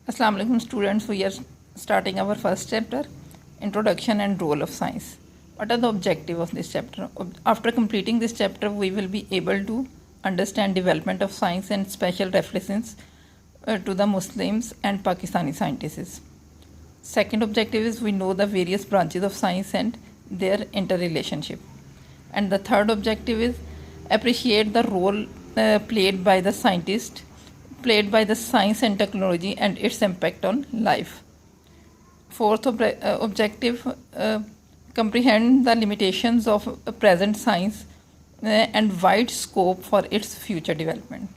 Assalamu alaikum students, we are starting our first chapter, Introduction and Role of Science. What are the objectives of this chapter? After completing this chapter, we will be able to understand development of science and special references to the Muslims and Pakistani scientists. Second objective is we know the various branches of science and their interrelationship. And the third objective is appreciate the role played by the scientist, played by the science and technology and its impact on life. Fourth objective, comprehend the limitations of present science and wide scope for its future development.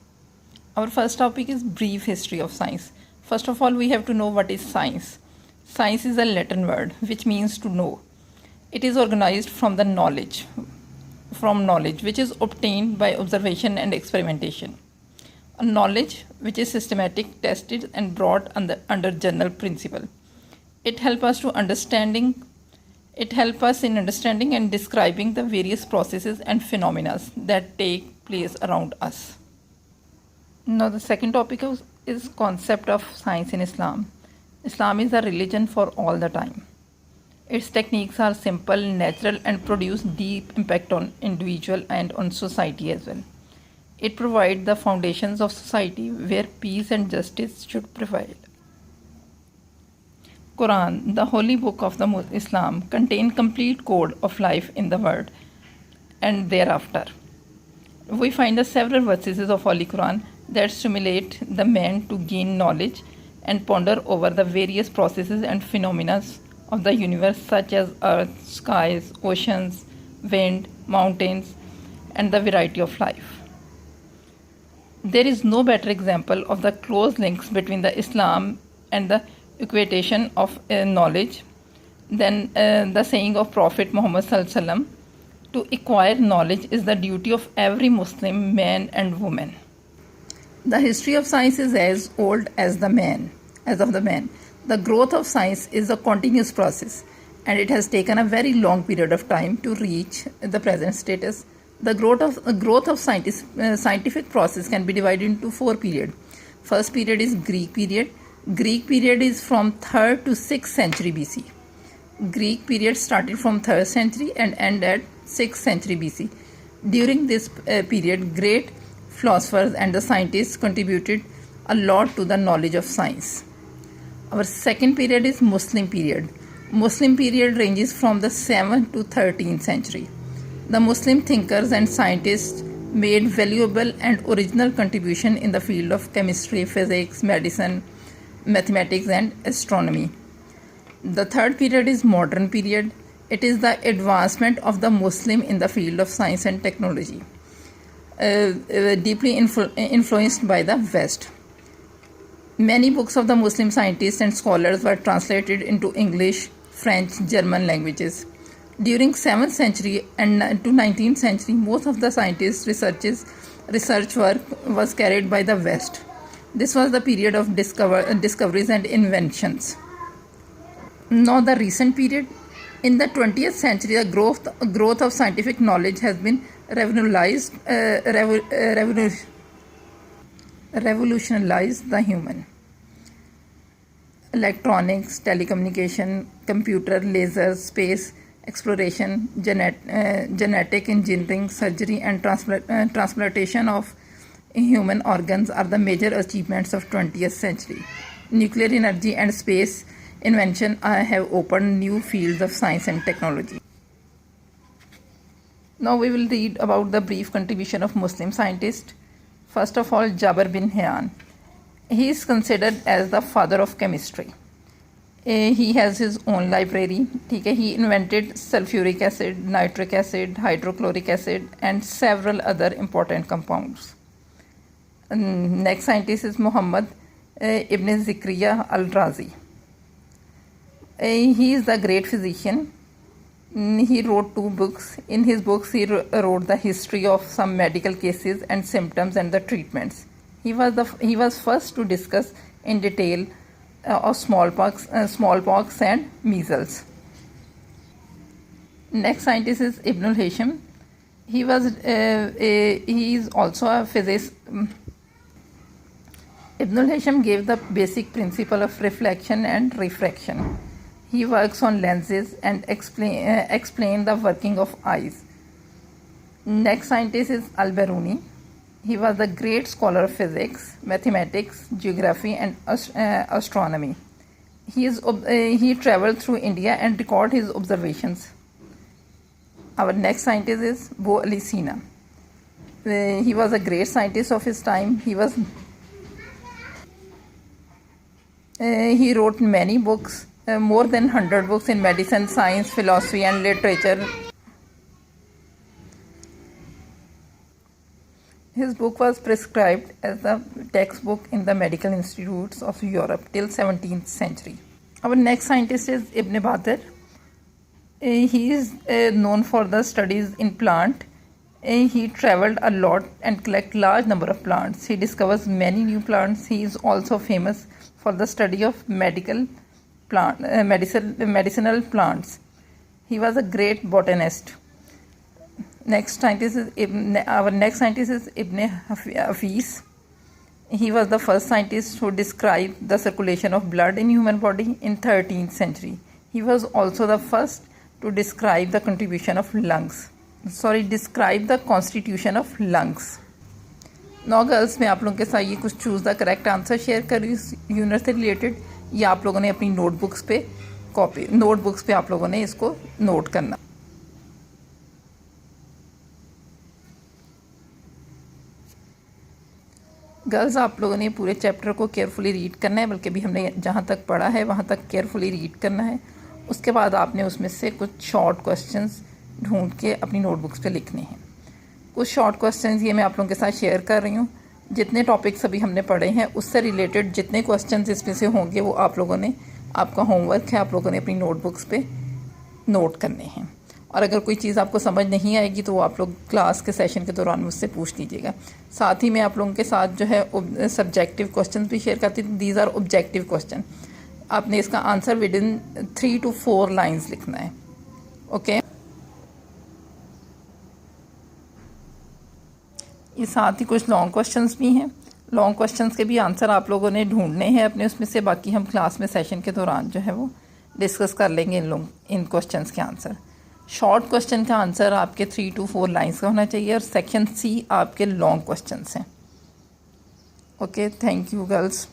Our first topic is brief history of science. First of all, we have to know what is science. Science is a Latin word which means to know. It is organized from knowledge which is obtained by observation and experimentation. A knowledge which is systematic, tested and brought under general principle. It helps us in understanding and describing the various processes and phenomena that take place around us. Now the second topic is concept of science in Islam. Islam is a religion for all the time. Its techniques are simple, natural and produce deep impact on individual and on society as well. It provides the foundations of society where peace and justice should prevail. Quran, the holy book of the Islam, contains complete code of life in the world and thereafter. We find the several verses of Holy Quran that stimulate the man to gain knowledge and ponder over the various processes and phenomena of the universe such as earth, skies, oceans, wind, mountains, and the variety of life. There is no better example of the close links between the Islam and the equation of knowledge than the saying of Prophet Muhammad Sallallahu Alaihi Wasallam, to acquire knowledge is the duty of every Muslim man and woman. The history of science is as old as the man. The growth of science is a continuous process and it has taken a very long period of time to reach the present status. The growth of scientific process can be divided into 4 periods. First period is Greek period. Greek period is from 3rd to 6th century BC. Greek period started from 3rd century and ended at 6th century BC. During this period, great philosophers and the scientists contributed a lot to the knowledge of science. Our second period is Muslim period. Muslim period ranges from the 7th to 13th century. The Muslim thinkers and scientists made valuable and original contribution in the field of chemistry, physics, medicine, mathematics and astronomy. The third period is modern period. It is the advancement of the Muslim in the field of science and technology, deeply influenced by the West. Many books of the Muslim scientists and scholars were translated into English, French, German languages. During 7th century and to 19th century, most of the scientists' research work was carried by the West. This was the period of discoveries and inventions. Now the recent period. In the 20th century, the growth of scientific knowledge has been revolutionized the human. Electronics, telecommunication, computer, lasers, space exploration, genetic engineering, surgery and transplantation of human organs are the major achievements of 20th century. Nuclear energy and space invention have opened new fields of science and technology. Now we will read about the brief contribution of Muslim scientists. First of all, Jabir bin Hayyan. He is considered as the father of chemistry. He has his own library. He invented sulfuric acid, nitric acid, hydrochloric acid and several other important compounds. Next scientist is Muhammad ibn Zakaria al-Razi. He is the great physician. He wrote 2 books. In his books, he wrote the history of some medical cases and symptoms and the treatments. He was first to discuss in detail of smallpox and measles. Next scientist is Ibn al-Haytham. He is also a physicist. Ibn al-Hisham gave the basic principle of reflection and refraction. He works on lenses and explain the working of eyes. Next scientist is Al-Biruni. He was a great scholar of physics, mathematics, geography and astronomy. He traveled through India and recorded his observations. Our next scientist is Abu Ali Sina. He was a great scientist of his time. He wrote many books, more than 100 books in medicine, science, philosophy and literature. His book was prescribed as the textbook in the medical institutes of Europe till 17th century. Our next scientist is Ibn Battar. He is known for the studies in plant. He traveled a lot and collect large number of plants. He discovers many new plants. He is also famous for the study of medicinal plants. He was a great botanist. Our next scientist is Ibn Hafiz. He was the first scientist who described the circulation of blood in human body in 13th century. He was also the first to describe the constitution of lungs. Now girls, मैं आप लोगों के साथ ये कुछ choose the correct answer share कर रही हूँ यूनिट से रिलेटेड. ये आप लोगों ने अपनी नोटबुक्स पे आप लोगों ने इसको नोट करना. गर्ल्स, आप लोगों ने पूरे चैप्टर को केयरफुली रीड करना है, बल्कि भी हमने जहाँ तक पढ़ा है वहाँ तक केयरफुली रीड करना है. उसके बाद आपने उसमें से कुछ शॉर्ट क्वेश्चंस ढूंढ के अपनी नोटबुक्स पे लिखने हैं. कुछ शॉर्ट क्वेश्चंस ये मैं आप लोगों के साथ शेयर कर रही हूँ. जितने टॉपिक्स अभी हमने पढ़े हैं उससे रिलेटेड जितने क्वेश्चंस इसमें से होंगे वो आप लोगों ने, आपका होमवर्क है, आप लोगों ने अपनी नोटबुक्स पे नोट करने हैं. और अगर कोई चीज़ आपको समझ नहीं आएगी तो वो आप लोग क्लास के सेशन के दौरान मुझसे पूछ लीजिएगा. साथ ही मैं आप लोगों के साथ जो है सब्जेक्टिव क्वेश्चन भी शेयर करती हूँ. These are objective question. आपने इसका answer within 3 to 4 lines लिखना है. ओके. ये साथ ही कुछ लॉन्ग क्वेश्चंस भी हैं. लॉन्ग क्वेश्चंस के भी आंसर आप लोगों ने ढूंढने हैं अपने उसमें से. बाकी हम क्लास में सेशन के दौरान जो है वो डिस्कस कर लेंगे इन क्वेश्चंस के आंसर. शॉर्ट क्वेश्चन का आंसर आपके 3 to 4 लाइन्स का होना चाहिए और सेक्शन सी आपके लॉन्ग क्वेश्चंस हैं. Okay, thank you girls.